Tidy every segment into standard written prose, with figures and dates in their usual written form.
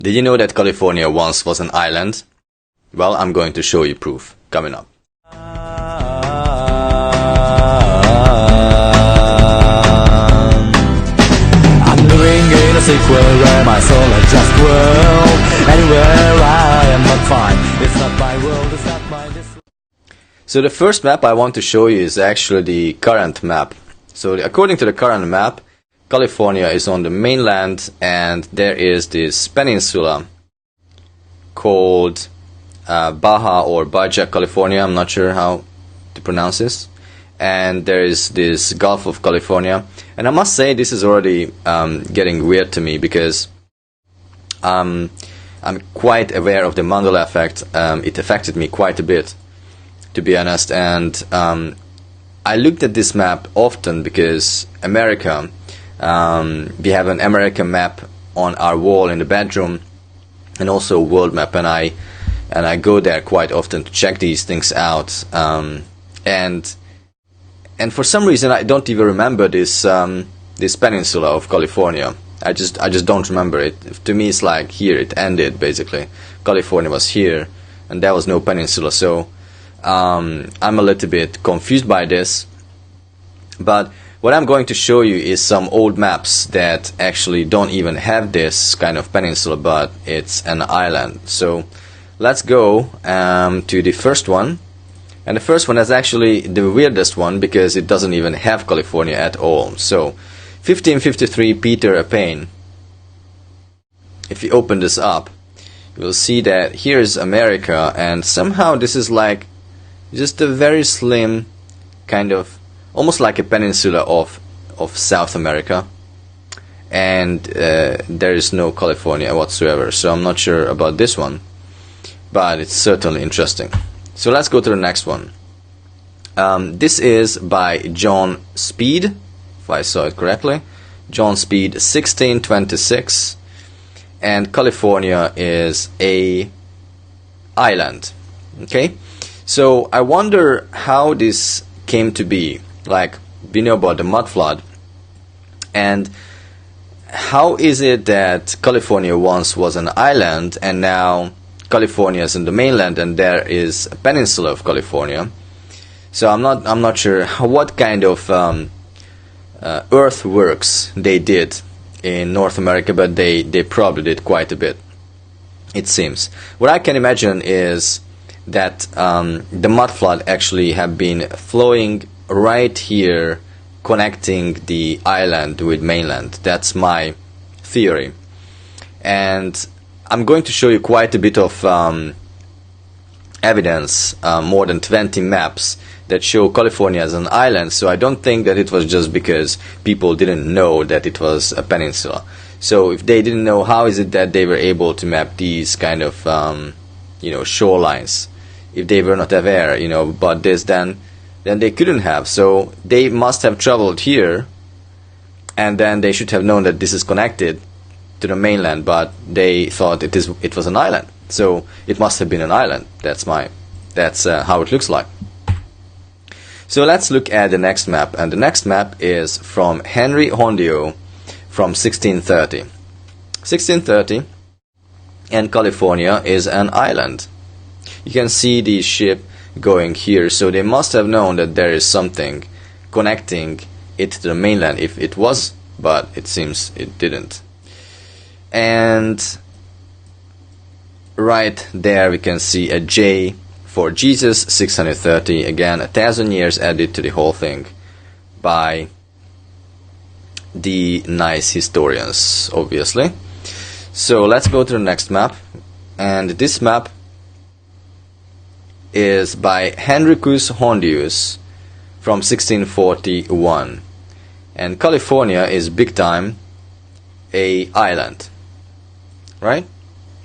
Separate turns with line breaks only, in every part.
Did you know that California once was an island? Well, I'm going to show you proof coming up.
I'm living in a sequel where my soul has just whirled. Anywhere I am not fine. It's not my world, it's not my district.
So the first map I want to show you is actually the current map. So according to the current map, California is on the mainland, and there is this peninsula called Baja or Baja California. I'm not sure how to pronounce this. And there is this Gulf of California. And I must say this is already getting weird to me, because I'm quite aware of the Mandela effect. It affected me quite a bit, to be honest. And I looked at this map often because America, we have an American map on our wall in the bedroom, and also a world map, and I go there quite often to check these things out. And for some reason I don't even remember this this peninsula of California. I just don't remember it. To me it's like here it ended basically. California was here and there was no peninsula. So I'm a little bit confused by this. But what I'm going to show you is some old maps that actually don't even have this kind of peninsula, but it's an island. So let's go to the first one. And the first one is actually the weirdest one, because it doesn't even have California at all. So 1553 Peter Payne. If you open this up, you will see that here is America, and somehow this is like just a very slim kind of, almost like a peninsula of South America, and there is no California whatsoever. So I'm not sure about this one, but it's certainly interesting. So let's go to the next one. This is by John Speed, if I saw it correctly. John Speed, 1626, and California is a island. Okay, so I wonder how this came to be. Like, we know about the mud flood, and how is it that California once was an island and now California is in the mainland and there is a peninsula of California? So I'm not sure what kind of earthworks they did in North America, but they probably did quite a bit, it seems. What I can imagine is that the mud flood actually have been flowing right here, connecting the island with mainland. That's my theory. And I'm going to show you quite a bit of evidence, more than 20 maps that show California as an island. So I don't think that it was just because people didn't know that it was a peninsula. So if they didn't know, how is it that they were able to map these kind of shorelines? If they were not aware about this, then they couldn't have. So they must have traveled here, and then they should have known that this is connected to the mainland, but they thought it was an island. So it must have been an island. That's how it looks like. So let's look at the next map, and the next map is from Henry Hondio from 1630. 1630, and California is an island. You can see the ship going here, so they must have known that there is something connecting it to the mainland, if it was, but it seems it didn't. And right there we can see a J for Jesus, 630. Again, 1,000 years added to the whole thing by the nice historians, obviously. So let's go to the next map, and this map is by Henricus Hondius from 1641, and California is big time a island, right?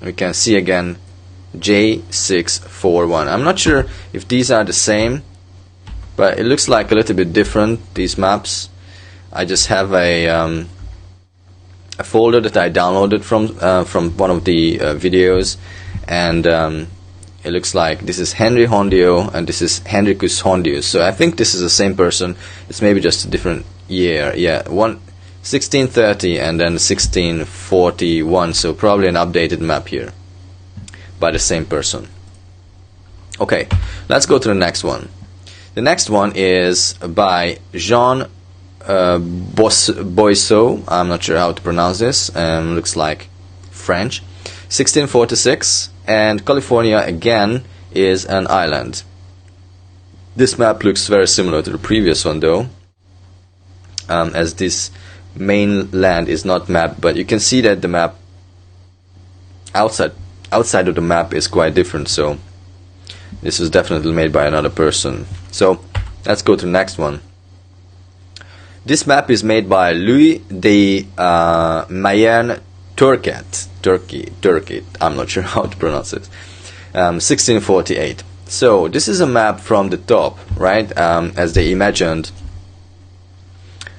We can see again J641. I'm not sure if these are the same, but it looks like a little bit different, these maps. I just have a folder that I downloaded from one of the videos, and it looks like this is Henry Hondio and this is Henricus Hondius. So I think this is the same person. It's maybe just a different year. Yeah, 1630 and then 1641, so probably an updated map here by the same person. Okay, let's go to the next one. The next one is by Jean Boisseau. I'm not sure how to pronounce this. Looks like French. 1646, and California again is an island. This map looks very similar to the previous one though, as this mainland is not mapped, but you can see that the map outside of the map is quite different, so this was definitely made by another person. So let's go to the next one. This map is made by Louis de Mayenne Turkey. I'm not sure how to pronounce it. 1648. So this is a map from the top, right? As they imagined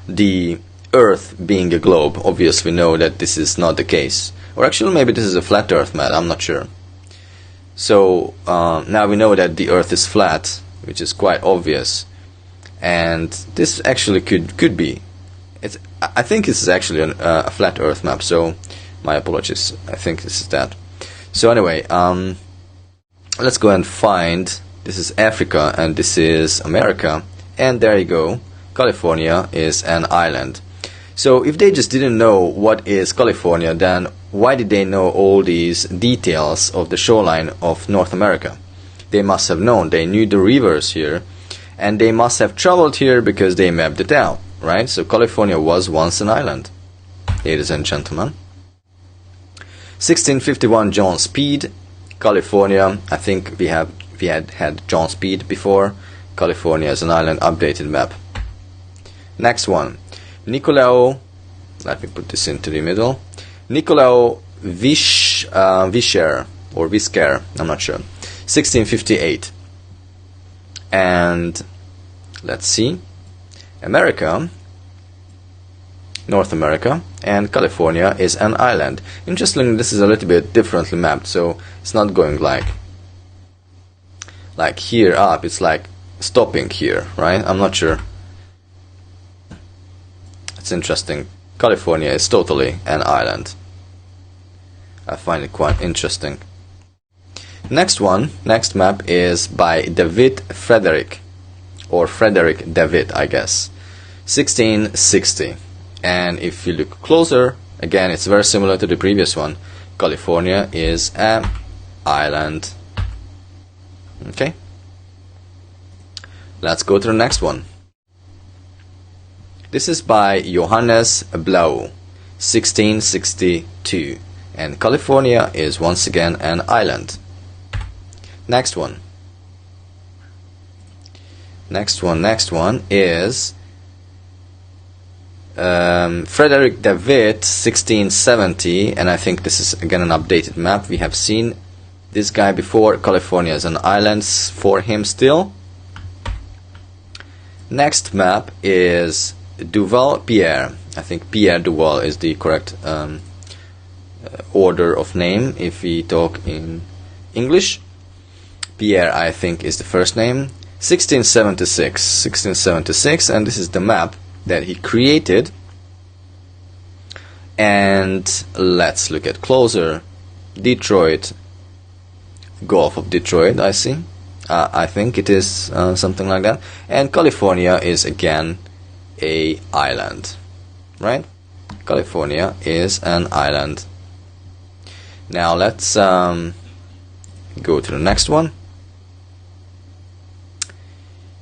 the Earth being a globe. Obviously, we know that this is not the case. Or actually, maybe this is a flat Earth map. I'm not sure. So now we know that the Earth is flat, which is quite obvious. And this actually could be. I think this is actually a flat Earth map. So my apologies. I think this is that. So anyway, let's go and find. This is Africa and this is America. And there you go. California is an island. So if they just didn't know what is California, then why did they know all these details of the shoreline of North America? They must have known. They knew the rivers here, and they must have traveled here because they mapped it out, right? So California was once an island, ladies and gentlemen. 1651, John Speed, California. I think we had John Speed before. California is an island, updated map. Next one. Nicolao, let me put this into the middle. Nicolao Vischer, or Visker, I'm not sure. 1658. And let's see. America, North America, and California is an island. Interestingly, this is a little bit differently mapped, so it's not going like here up, it's like stopping here, right? I'm not sure. It's interesting. California is totally an island. I find it quite interesting. Next map is by David Frederick, or Frederick David, I guess. 1660. And if you look closer, again, it's very similar to the previous one. California is an island. Okay. Let's go to the next one. This is by Johannes Blau, 1662, and California is once again an island. Next one is Frederick David, 1670, and I think this is again an updated map. We have seen this guy before. California is an island for him still. Next map is Duval Pierre. I think Pierre Duval is the correct order of name if we talk in English. Pierre, I think, is the first name. 1676, and this is the map that he created. And let's look at closer. Detroit, Gulf of Detroit, I see. I think it is something like that. And California is again a island, right? California is an island. Now let's go to the next one.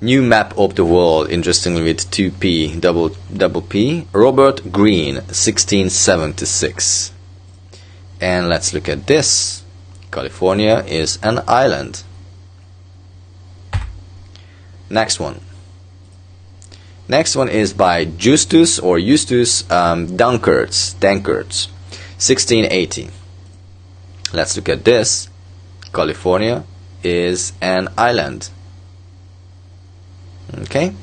New map of the world, interestingly with 2P, double P. Robert Greene, 1676. And let's look at this. California is an island. Next one is by Justus Dankerts, 1680. Let's look at this. California is an island. Okay,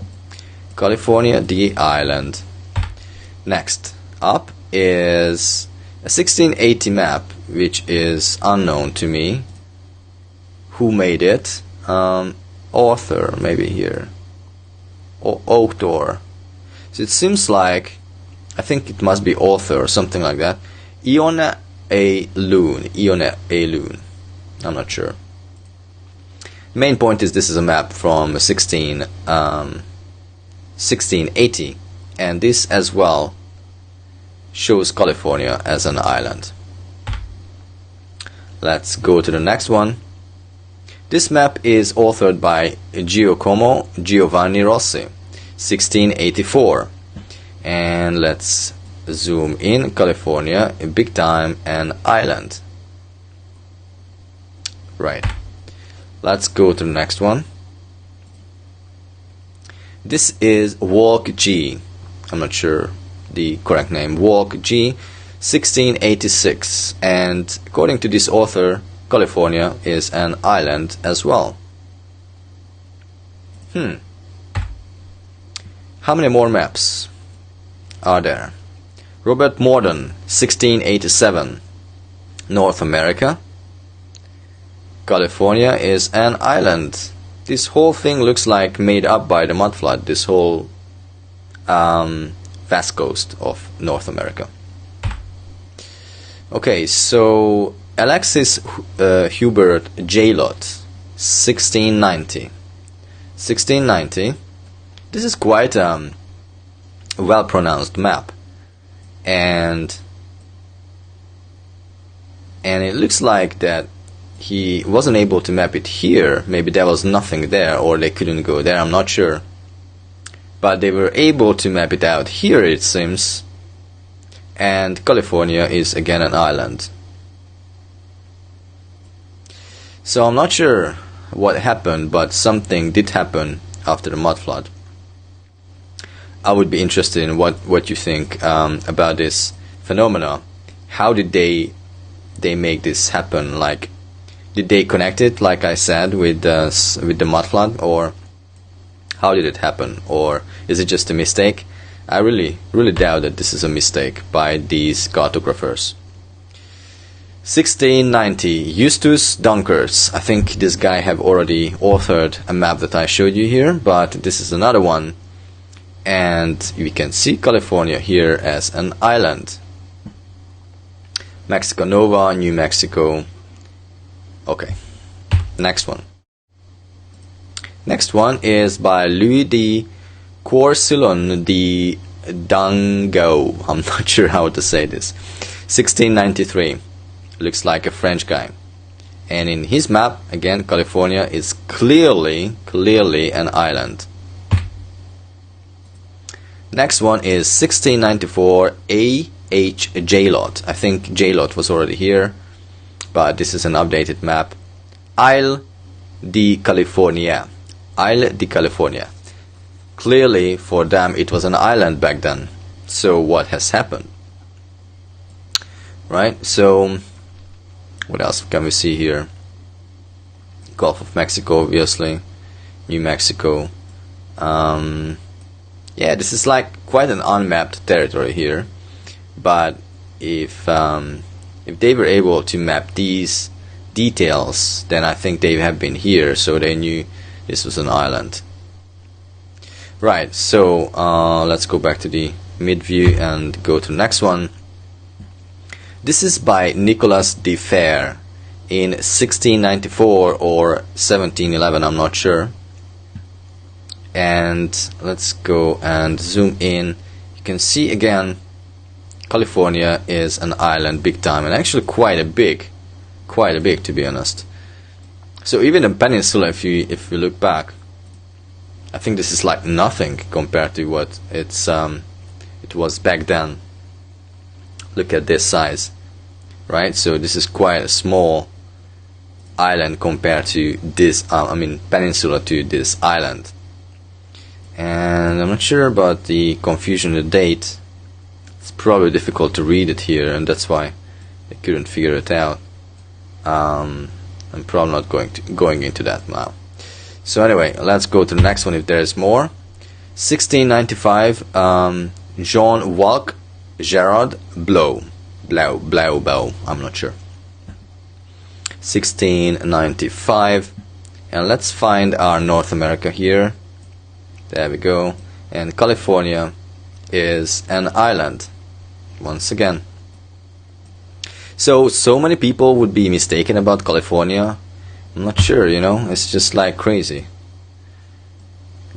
California, the island. Next up is a 1680 map, which is unknown to me. Who made it? Author, maybe here. Or author. So it seems like I think it must be author or something like that. Eine Loon. I'm not sure. Main point is this is a map from 1680, and this as well shows California as an island. Let's go to the next one. This map is authored by Giacomo Giovanni Rossi, 1684. And let's zoom in. California, a big time, an island. Right. Let's go to the next one. This is Walk G. I'm not sure the correct name. Walk G, 1686. And according to this author, California is an island as well. How many more maps are there? Robert Morden, 1687. North America. California is an island. This whole thing looks like made up by the mud flood, this whole vast coast of North America. Okay, so Alexis Hubert Jalot, 1690. 1690. This is quite a well-pronounced map, and it looks like that he wasn't able to map it here. Maybe there was nothing there, or they couldn't go there, I'm not sure. But they were able to map it out here, it seems. And California is again an island. So I'm not sure what happened, but something did happen after the mud flood. I would be interested in what you think about this phenomena. How did they make this happen? Like, did they connect it, like I said, with the mud flood, or how did it happen? Or is it just a mistake? I really doubt that this is a mistake by these cartographers. 1690, Justus Dunkers. I think this guy have already authored a map that I showed you here, but this is another one. And we can see California here as an island. Mexico Nova, New Mexico. Okay, next one. Next one is by Louis de Courcillon de Dango. I'm not sure how to say this. 1693. Looks like a French guy. And in his map, again, California is clearly an island. Next one is 1694 A.H. Jalot. I think Jalot was already here, but this is an updated map. Isle de California. Isle de California. Clearly, for them, it was an island back then. So what has happened? Right, so what else can we see here? Gulf of Mexico, obviously. New Mexico. Yeah, this is like quite an unmapped territory here. But if they were able to map these details, then I think they have been here, so they knew this was an island. Right, so let's go back to the mid view and go to the next one. This is by Nicolas de Fer in 1694 or 1711, I'm not sure. And let's go and zoom in. You can see again California is an island big time, and actually quite a big to be honest. So even a peninsula, if you look back, I think this is like nothing compared to what it was back then. Look at this size, right? So this is quite a small island compared to this, peninsula to this island. And I'm not sure about the confusion of the date. It's probably difficult to read it here, and that's why I couldn't figure it out. I'm probably not going into that now. So anyway, let's go to the next one if there's more. 1695, Jean Walk Gerard Blau, I'm not sure. 1695, and let's find our North America here. There we go. And California is an island. Once again. So many people would be mistaken about California. I'm not sure, you know, it's just like crazy.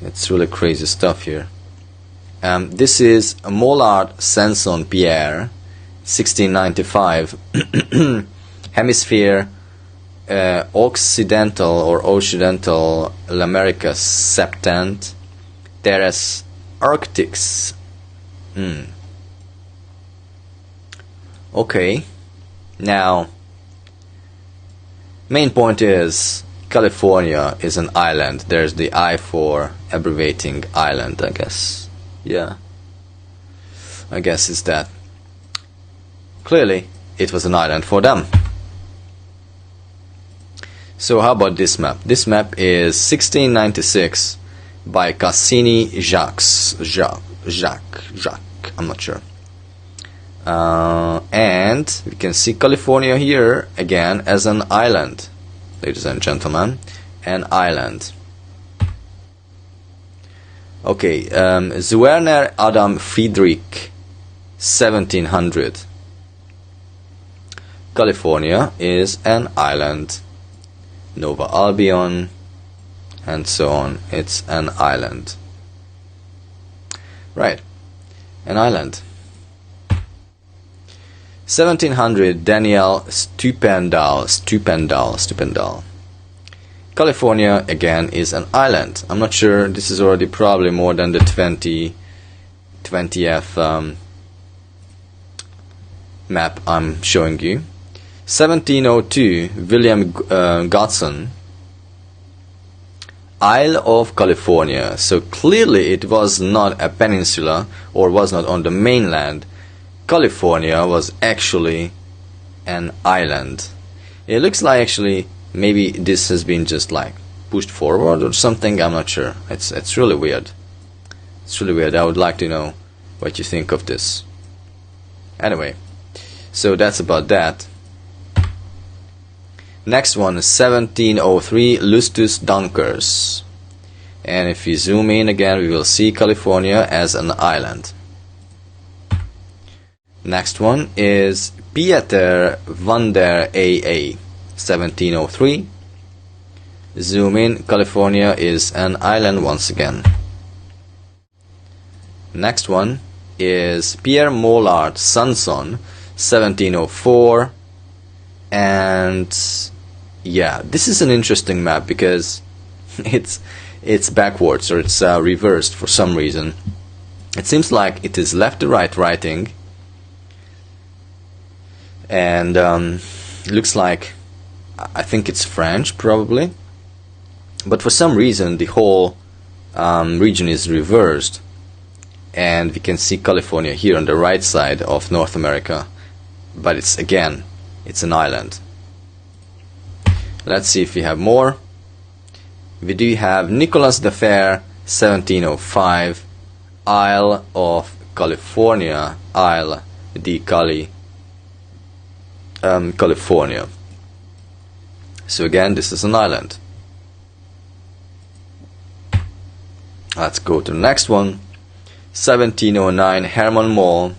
It's really crazy stuff here. This is Mollard Sanson Pierre, 1695. Hemisphere Occidental or Occidental L'America Septant, Teres Arctics. Okay, now main point is California is an island. There's the I for abbreviating island, I guess. Yeah, I guess it's that. Clearly it was an island for them. So how about this map? This map is 1696 by Cassini Jacques, I'm not sure. And we can see California here again as an island, ladies and gentlemen, an island. Okay, Zuerner Adam Friedrich, 1700. California is an island. Nova Albion, and so on. It's an island. Right, an island. 1700, Daniel Stupendal. California again is an island. I'm not sure, this is already probably more than the 20th map I'm showing you. 1702, William Godson, Isle of California. So clearly it was not a peninsula or was not on the mainland. California was actually an island. It looks like actually maybe this has been just like pushed forward or something. I'm not sure. It's really weird. It's really weird. I would like to know what you think of this. Anyway, so that's about that. Next one is 1703, Lustus Dunkers. And if we zoom in again, we will see California as an island. Next one is Pieter van der AA, 1703. Zoom in, California is an island once again. Next one is Pierre Mollard Sanson, 1704. And yeah, this is an interesting map because it's backwards, or it's reversed for some reason. It seems like it is left to right writing, and looks like, I think it's French probably, but for some reason the whole region is reversed, and we can see California here on the right side of North America, but it's an island. Let's see if we have more. We do have Nicolas de Fer, 1705, Isle of California, Isle di California. So again, this is an island. Let's go to the next one. 1709, Herman Mall.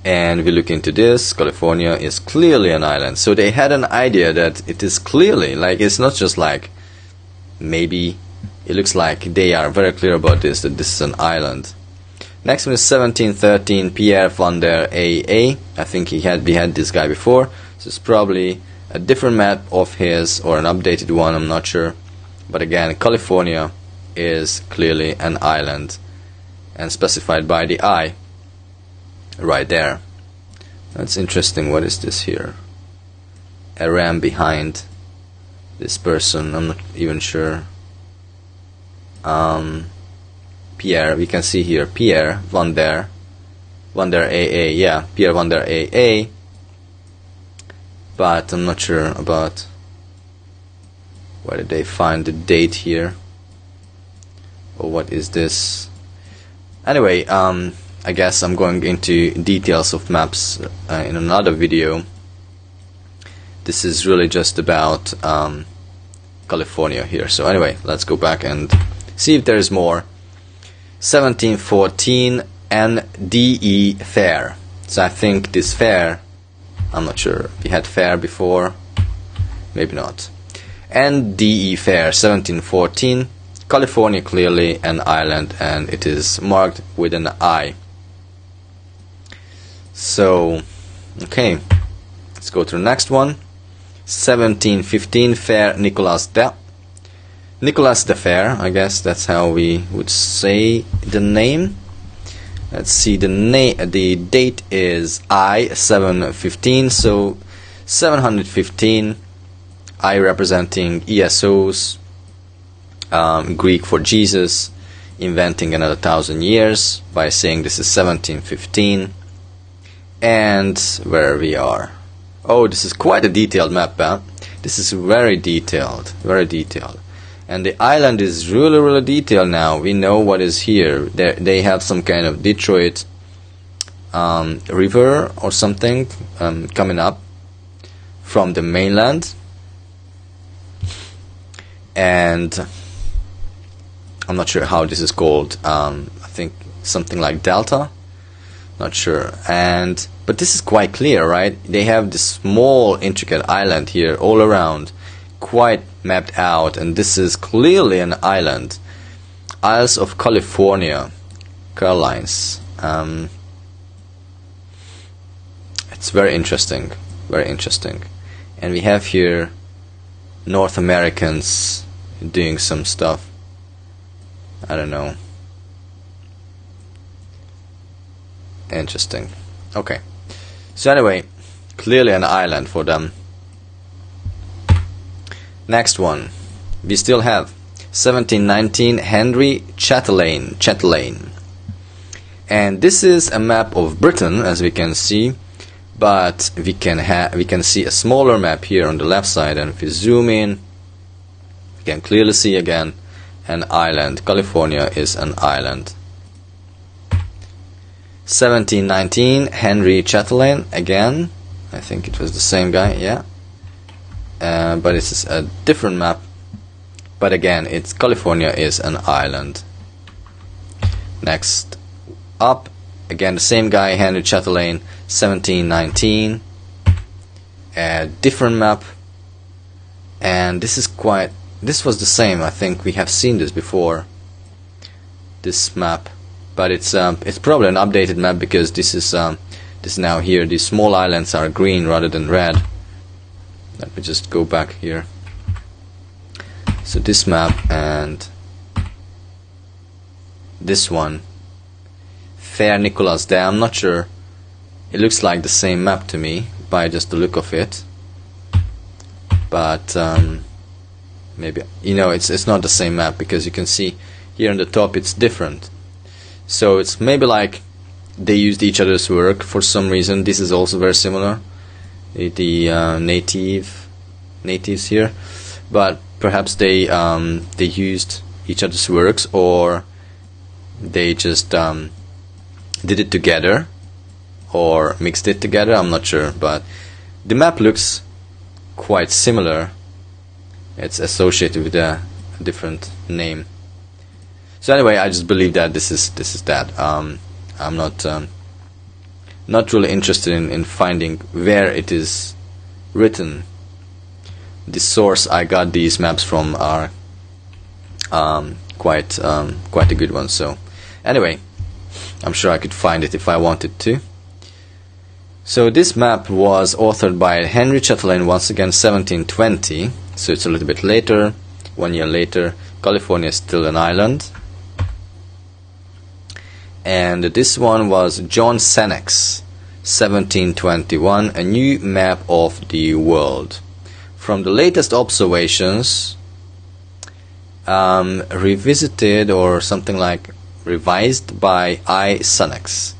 And we look into this. California is clearly an island. So they had an idea that it is clearly, like, it's not just like maybe. It looks like they are very clear about this, that this is an island. Next one is 1713, Pierre van der AA. I think we had this guy before. So it's probably a different map of his, or an updated one, I'm not sure. But again, California is clearly an island, and specified by the I right there. That's interesting. What is this here? A ram behind this person, I'm not even sure. Pierre, we can see here Pierre van der AA, yeah, Pierre van der AA, but I'm not sure about where did they find the date here, or what is this. Anyway, I guess I'm going into details of maps in another video. This is really just about California here. So anyway, let's go back and see if there is more. 1714 NDE fair. So I think this fair, I'm not sure, we had fair before, maybe not. NDE fair 1714, California clearly an island, and it is marked with an I. So, okay, let's go to the next one. 1715 fair Nicolas de Fair, I guess that's how we would say the name. Let's see, the date is I 715, so 715, I representing ESOs, Greek for Jesus, inventing another 1,000 years by saying this is 1715. And where we are. Oh, this is quite a detailed map, huh? This is very detailed, very detailed. And the island is really, really detailed now. We know what is here. They have some kind of Detroit river or something coming up from the mainland. And I'm not sure how this is called. I think something like delta. Not sure. But this is quite clear, right? They have this small intricate island here all around, quite mapped out, and this is clearly an island. Isles of California, Carolines. It's very interesting, very interesting. And we have here North Americans doing some stuff. I don't know. Interesting. Okay. So anyway, clearly an island for them. Next one. We still have 1719 Henry Chatelain. And this is a map of Britain, as we can see, but we can see a smaller map here on the left side, and if we zoom in, we can clearly see again an island. California is an island. 1719 Henry Chatelain, again, I think it was the same guy, yeah, but it's a different map, but again, it's California is an island. Next up, again the same guy, Henry Chatelain, 1719, a different map, and this was the same. I think we have seen this before, this map. But it's probably an updated map, because this is now here. These small islands are green rather than red. Let me just go back here. So this map and this one, Fair Nicolas Day. I'm not sure. It looks like the same map to me by just the look of it. But maybe it's not the same map, because you can see here on the top it's different. So it's maybe like they used each other's work for some reason. This is also very similar, the natives here, but perhaps they used each other's works, or they just did it together or mixed it together. I'm not sure, but the map looks quite similar. It's associated with a different name. So anyway, I just believe that this is that. I'm not really interested in finding where it is written. The source I got these maps from are quite a good one. So anyway, I'm sure I could find it if I wanted to. So this map was authored by Henry Chatelain, once again 1720. So it's a little bit later, 1 year later. California is still an island. And this one was John Senex, 1721, a new map of the world. From the latest observations, revisited or something like revised by I. Senex.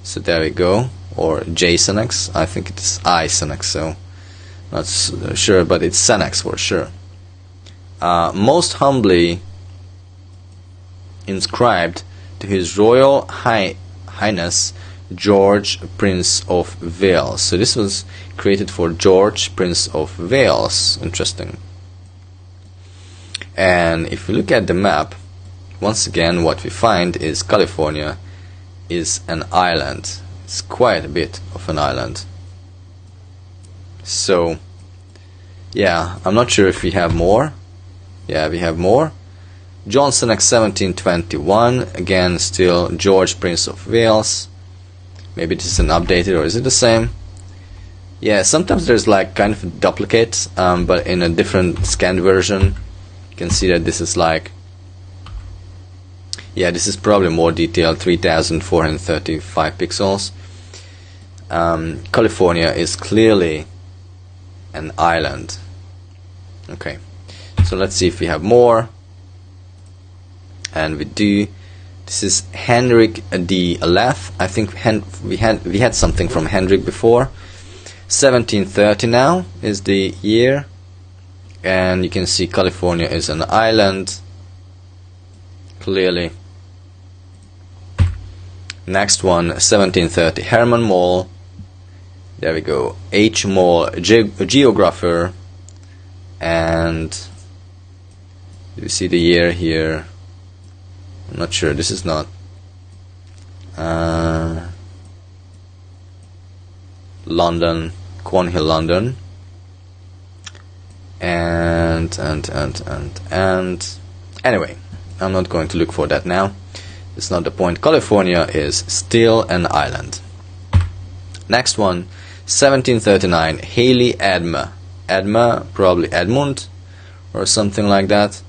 So there we go, or J. Senex. I think it is I. Senex, so not sure, but it's Senex for sure. Most humbly inscribed to His Royal Highness George, Prince of Wales. So this was created for George, Prince of Wales. Interesting. And if you look at the map, once again what we find is California is an island. It's quite a bit of an island. So yeah, I'm not sure if we have more. Yeah, we have more. Johnson X 1721, again still George Prince of Wales. Maybe this is an updated, or is it the same? Yeah, sometimes there's like kind of a duplicate, but in a different scanned version. You can see that this is like, yeah, this is probably more detailed, 3435 pixels. California is clearly an island. Okay, so let's see if we have more. And we do. This is Henrik the 11th. I think we had something from Henrik before. 1730 now is the year, and you can see California is an island. Clearly. Next one, 1730, Herman Moll. There we go. H. Moll, geographer. And you see the year here. I'm not sure. This is not. London, Cornhill, London. And anyway, I'm not going to look for that now. It's not the point. California is still an island. Next one, 1739, Haley Edma. Edma, probably Edmund or something like that.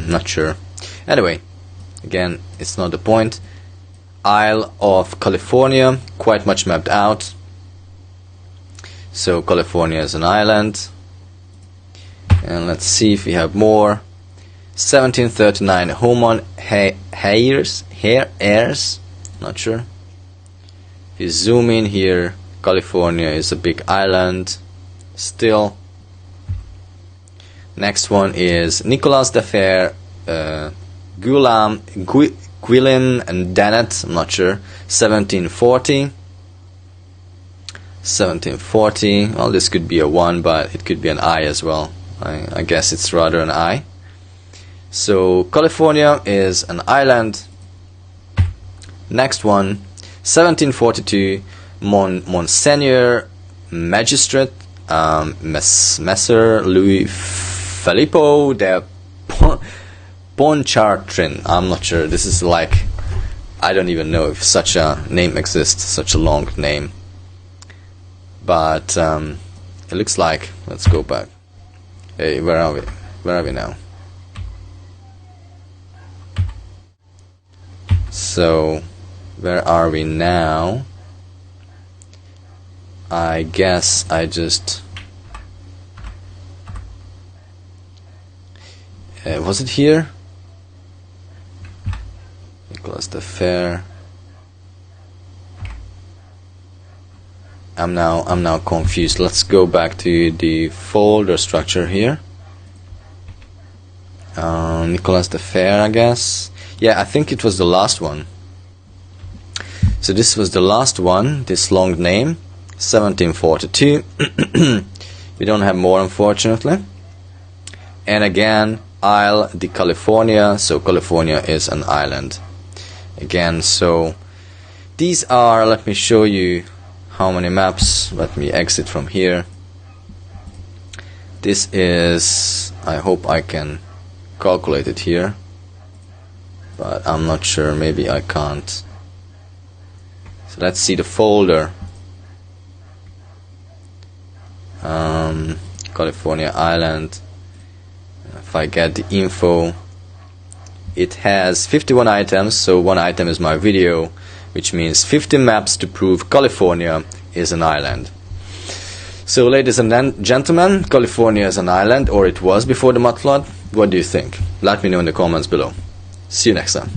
Not sure. Anyway, again, it's not the point. Isle of California, quite much mapped out. So California is an island. And let's see if we have more. 1739, Homan Hayers, not sure. If you zoom in here, California is a big island still. Next one is Nicolas de Fer, Guillaume and Dennett, I'm not sure. 1740. 1740. Well, this could be a 1, but it could be an I as well. I guess it's rather an I. So California is an island. Next one, 1742, Monseigneur Magistrate, Messer Louis Filippo de Pontchartrain. I'm not sure. This is like, I don't even know if such a name exists, such a long name. But it looks like, let's go back. Hey, where are we? Where are we now? So, where are we now? I guess I just... was it here? Nicolas de Fer. I'm now confused. Let's go back to the folder structure here. Nicolas de Fer, I guess. Yeah, I think it was the last one. So this was the last one, this long name, 1742. We don't have more, unfortunately. And again, Isle de California, so California is an island. Again, so these are, let me show you how many maps. Let me exit from here. This is, I hope I can calculate it here, but I'm not sure, maybe I can't. So let's see the folder. California Island. If I get the info, it has 51 items, so one item is my video, which means 50 maps to prove California is an island. So ladies and gentlemen, California is an island, or it was before the mud flood. What do you think? Let me know in the comments below. See you next time.